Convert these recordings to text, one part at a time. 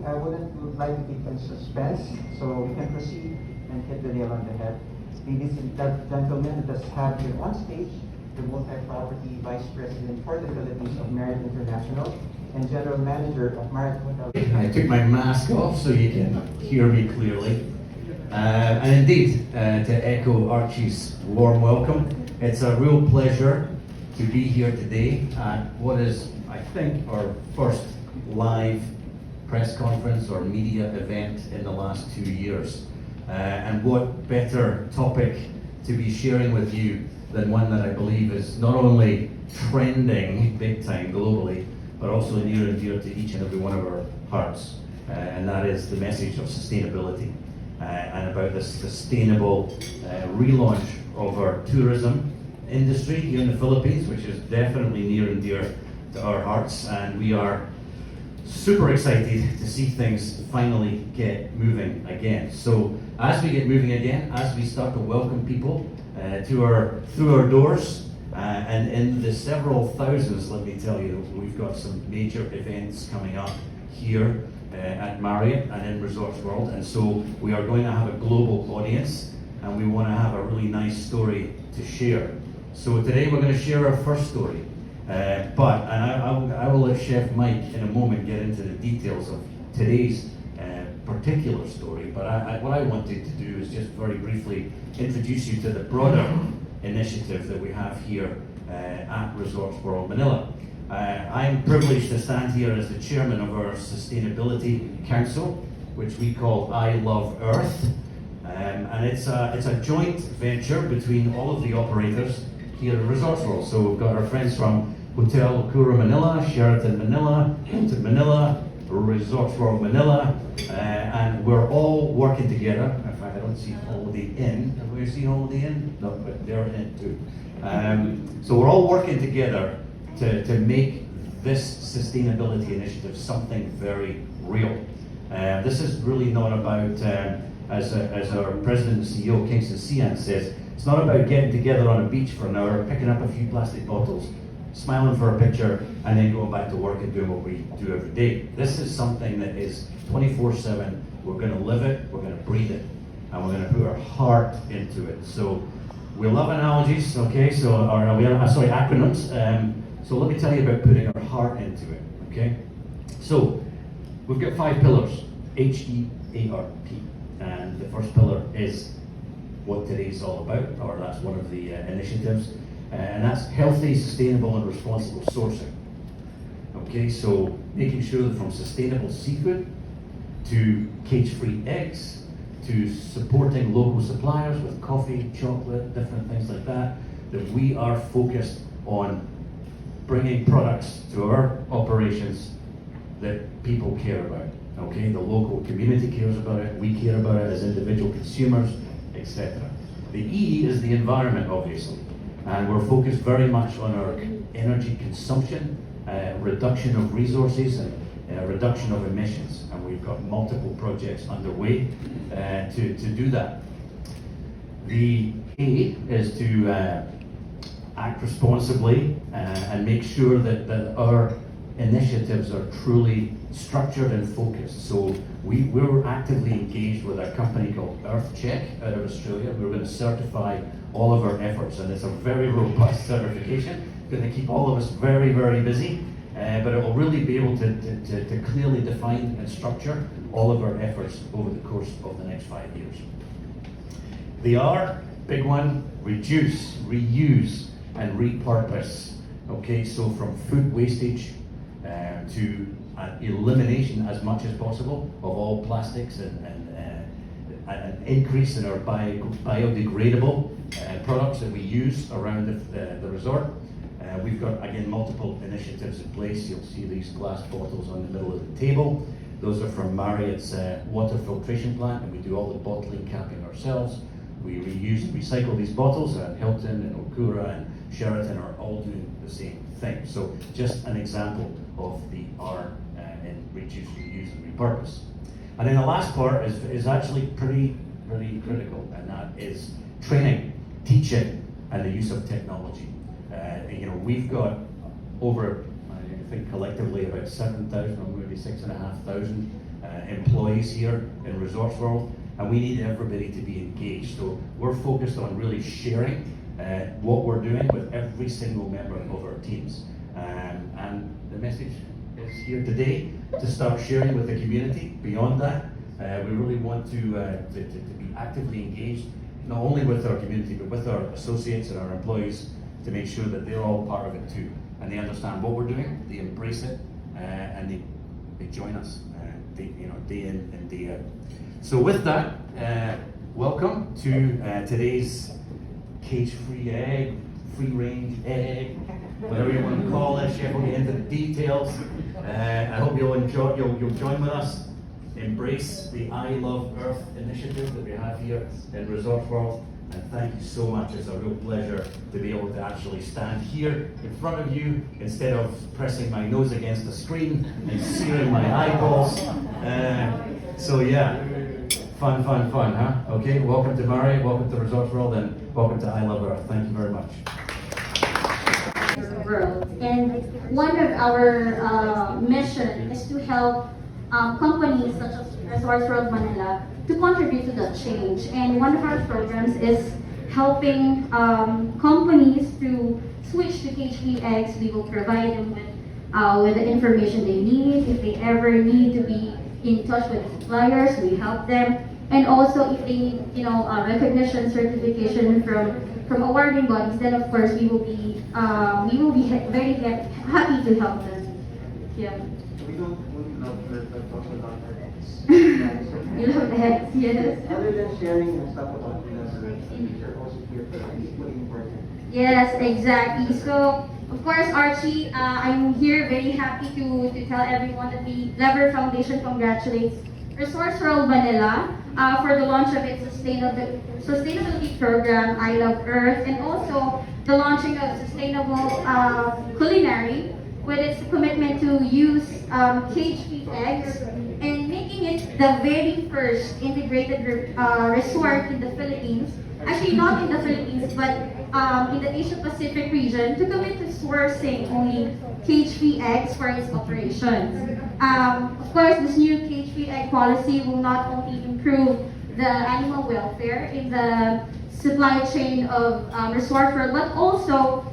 I wouldn't like to keep in suspense, so we can proceed and hit the nail on the head. Ladies and gentlemen, let us have here on stage the multi-property Vice President for the Philippines of Marriott International and General Manager of Marriott Hotel. I took my mask off so you can hear me clearly. And indeed, to echo Archie's warm welcome, it's a real pleasure to be here today at what is, I think, our first live press conference or media event in the last 2 years. And what better topic to be sharing with you than one that I believe is not only trending big time globally, but also near and dear to each and every one of our hearts. And that is the message of sustainability and about the sustainable relaunch of our tourism industry here in the Philippines, which is definitely near and dear to our hearts. And we are super excited to see things finally get moving again. So as we get moving again, as we start to welcome people through our doors, and in the several thousands, let me tell you, we've got some major events coming up here at Marriott and in Resorts World, and so we are going to have a global audience, and we want to have a really nice story to share. So today we're going to share our first story, I will let Chef Meik in a moment get into the details of today's particular story, but what I wanted to do is just very briefly introduce you to the broader initiative that we have here at Resorts World Manila. I'm privileged to stand here as the chairman of our Sustainability Council, which we call I Love Earth, and it's a joint venture between all of the operators here at Resorts World. So we've got our friends from Hotel Okura Manila, Sheraton Manila, Hilton Manila, Resorts World Manila, and we're all working together. In fact, I don't see Holiday Inn. Have we seen Holiday Inn? No, but they're in it too. So we're all working together to make this sustainability initiative something very real. This is really not about, as our president and CEO, Kingston Sian, says, it's not about getting together on a beach for an hour, picking up a few plastic bottles, smiling for a picture, and then going back to work and doing what we do every day. This is something that is 24/7. We're going to live it, we're going to breathe it, and we're going to put our heart into it. So we love analogies, okay? So acronyms. So let me tell you about putting our heart into it, okay? So we've got 5 pillars, HEART, and the first pillar is what today's all about, or that's one of the initiatives, and that's healthy, sustainable, and responsible sourcing. Okay, so making sure that from sustainable seafood to cage-free eggs to supporting local suppliers with coffee, chocolate, different things like that, that we are focused on bringing products to our operations that people care about. Okay, the local community cares about it, we care about it as individual consumers, etc. The E is the environment, obviously, and we're focused very much on our energy consumption, reduction of resources, and reduction of emissions, and we've got multiple projects underway to do that. The A is to act responsibly and make sure that our initiatives are truly structured and focused. So we're actively engaged with a company called EarthCheck out of Australia. We're going to certify all of our efforts, and it's a very robust certification. It's going to keep all of us very, very busy, but it will really be able to clearly define and structure all of our efforts over the course of the next 5 years. The R, big one, reduce, reuse, and repurpose. Okay, so from food wastage to elimination as much as possible of all plastics, and an increase in our biodegradable products that we use around the resort. We've got, again, multiple initiatives in place. You'll see these glass bottles on the middle of the table. Those are from Marriott's water filtration plant, and we do all the bottling capping ourselves. We reuse and recycle these bottles, and Hilton and Okura and Sheraton are all doing the same thing. So just an example of the R in reduce, reuse, and repurpose. And then the last part is actually pretty critical, and that is training, teaching, and the use of technology. We've got over, I think collectively about 7,000 or maybe 6,500 employees here in Resorts World, and we need everybody to be engaged. So we're focused on really sharing what we're doing with every single member of our teams. And the message is here today to start sharing with the community. Beyond that, we really want to be actively engaged, not only with our community, but with our associates and our employees, to make sure that they're all part of it too. And they understand what we're doing, they embrace it, and they join us day in and day out. So with that, welcome to today's cage-free egg, free-range egg, whatever you want to call it. Chef will get into the details. I hope you'll join with us. Embrace the I Love Earth initiative that we have here in Resort World. And thank you so much. It's a real pleasure to be able to actually stand here in front of you instead of pressing my nose against the screen and searing my eyeballs. So yeah, fun, huh? Okay, welcome to Marriott, welcome to Resort World, and welcome to I Love Earth. Thank you very much. World. And one of our mission is to help companies such as Resorts World Manila to contribute to that change. And one of our programs is helping companies to switch to cage-free eggs. We will provide them with the information they need. If they ever need to be in touch with the suppliers, we help them. And also if they need, recognition, certification from awarding bodies, then of course we will be very happy to help them. Yeah. We don't love her, but also love her eggs. You love the eggs, yes. Other than sharing and stuff about the you're also here for equally important. Yes, exactly. So, of course, Archie, I'm here very happy to tell everyone that the Lever Foundation congratulates Resorts World Manila for the launch of its sustainability program, I Love Earth, and also the launching of sustainable culinary with its commitment to use cage-free eggs and making it the very first integrated resort in the Philippines. Actually, not in the Philippines, but in the Asia Pacific region, to commit to sourcing only cage-free eggs for its operations. Of course, this new cage-free egg policy will not only improve the animal welfare in the supply chain of Resort World, but also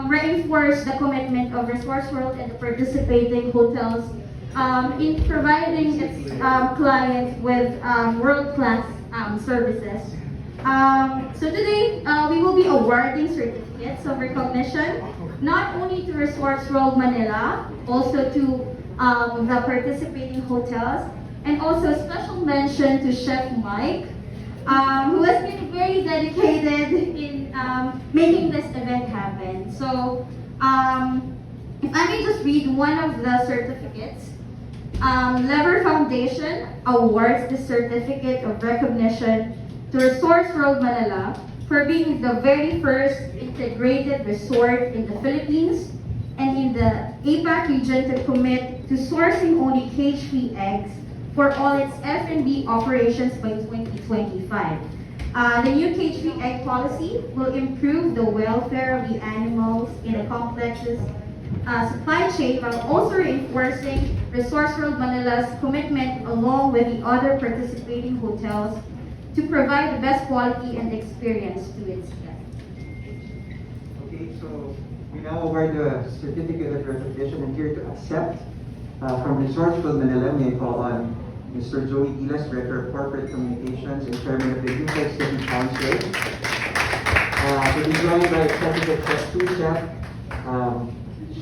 reinforce the commitment of Resort World and the participating hotels in providing its clients with world-class services. So today, we will be awarding certificates of recognition, not only to Resorts World Manila, also to the participating hotels, and also special mention to Chef Meik, who has been very dedicated in making this event happen. So, if I may just read one of the certificates. Lever Foundation awards the certificate of recognition to Resorts World Manila for being the very first integrated resort in the Philippines and in the APAC region to commit to sourcing only cage-free eggs for all its F&B operations by 2025. The new cage-free egg policy will improve the welfare of the animals in the complex's supply chain while also reinforcing Resorts World Manila's commitment along with the other participating hotels to provide the best quality and experience to its guests. Okay, so we now award the certificate of recognition, and here to accept from Resorts World Manila, may I call on Mr. Joey Dilas, Director of Corporate Communications and Chairman of the Unified City Council. To be joined by Executive Chef Sous Chef,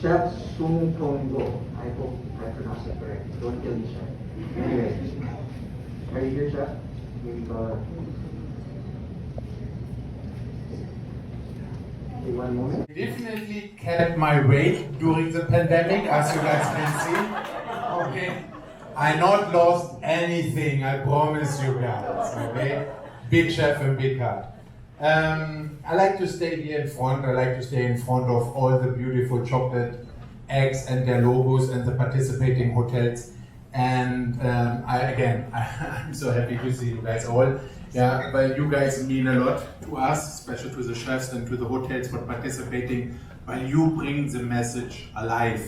Chef Sung Tonggo. I hope I pronounced it correct. Don't kill me, Chef. Anyway, are you here, Chef? One moment. Definitely kept my weight during the pandemic, as you guys can see. Okay, I not lost anything, I promise you guys. Okay, big chef and big heart. I like to stay here in front. I like to stay in front of all the beautiful chocolate eggs and their logos and the participating hotels. And I'm so happy to see you guys all. Yeah, but you guys mean a lot to us, especially to the chefs and to the hotels for participating, while you bring the message alive.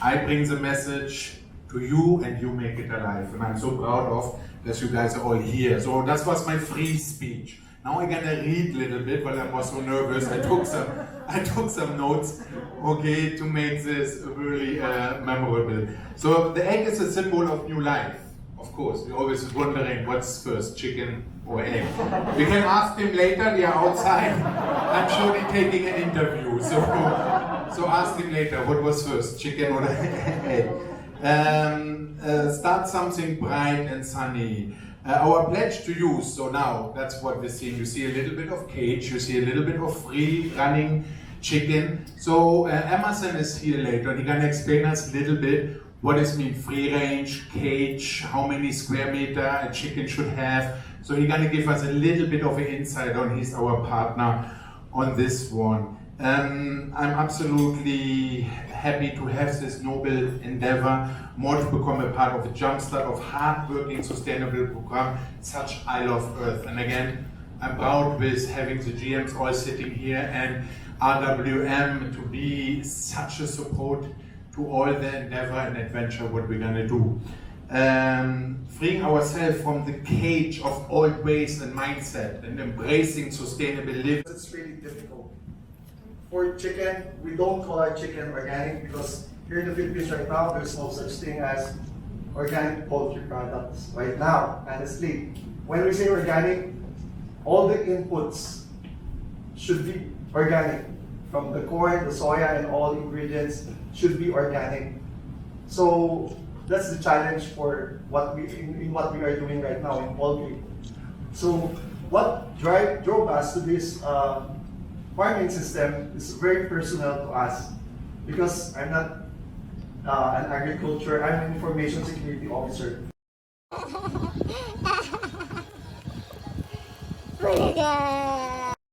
I bring the message to you and you make it alive. And I'm so proud of that you guys are all here. So that was my free speech. Now I'm gonna read a little bit, but I was so nervous. I took some notes, okay, to make this really memorable. So the egg is a symbol of new life. Of course, we're always wondering what's first, chicken or egg. We can ask him later, we are outside. I'm sure he's taking an interview. So ask him later, what was first, chicken or egg? Start something bright and sunny. Our pledge to you, so now that's what we see. You see a little bit of cage, you see a little bit of free running chicken. So Emerson is here later and he's gonna explain us a little bit what does mean free range, cage, how many square meter a chicken should have. So he's gonna give us a little bit of an insight on, he's our partner on this one. I'm absolutely happy to have this noble endeavor, more to become a part of a jumpstart of hard-working, sustainable program, such I Love Earth. And again, I'm proud with having the GMs all sitting here and RWM to be such a support to all the endeavor and adventure what we're gonna do. Freeing ourselves from the cage of old ways and mindset and embracing sustainable living. It's really difficult. For chicken, we don't call our chicken organic because here in the Philippines right now, there's no such thing as organic poultry products right now, honestly. When we say organic, all the inputs should be organic. From the corn, the soya, and all ingredients should be organic. So that's the challenge for what we are doing right now in poultry. So what drove us to this farming system is very personal to us because I'm not an agriculture, I'm an information security officer. Pretty good.